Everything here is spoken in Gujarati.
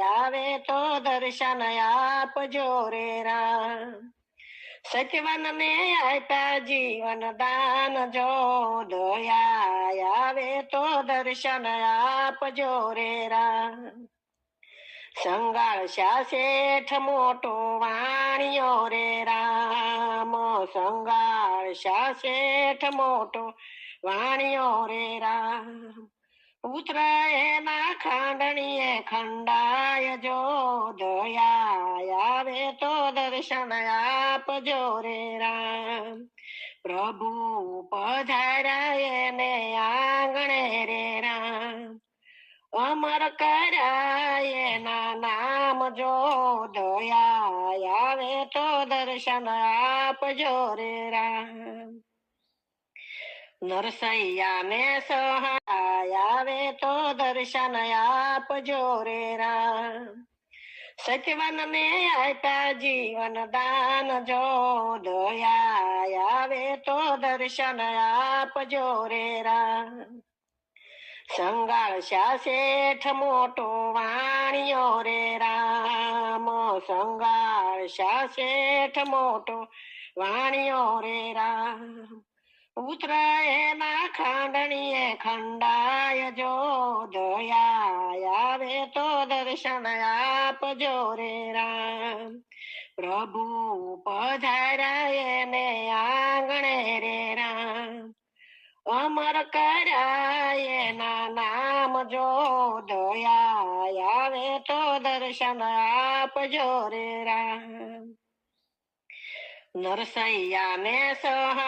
આવે તો દર્શન આપજો રે રામ સચવન ને આપ્યા જીવન દાન જો દયા આવે તો દર્શન આપજો રે રામ સંગાળશા શેઠ મોટો વાણિયો રે રામ સંગાળશા શેઠ મોટો વાણિયો રે રામ પુત્ર એના ખાંડણીએ ખંડાય જો દયા આવે તો દર્શન આપજો રે રામ પ્રભુ પધાર્યા એને આંગણે રે રામ અમર કરાય એના નામ જો દયા આવે તો દર્શન આપજો રે રામ નરસૈયા ને સહાય આવે તો દર્શન આપજો રે રામ સચવન ને આપ્યા જીવન દાન જો દયા આવે તો દર્શન આપજો રે રામ સંગાળશા શેઠ મોટો વાણિયો રે રામ સંગાળશા શેઠ મોટો વાણિયો રે રામ પુત્ર એના ખાંડણીએ ખંડાય જો દયા આવે તો દર્શન આપજો રે રામ પ્રભુ પધાર્યા એને આંગણે રે રામ અમર કરાય એના નામ જો દયા આવે તો દર્શન આપજો રે રામ નરસૈયા ને સહાય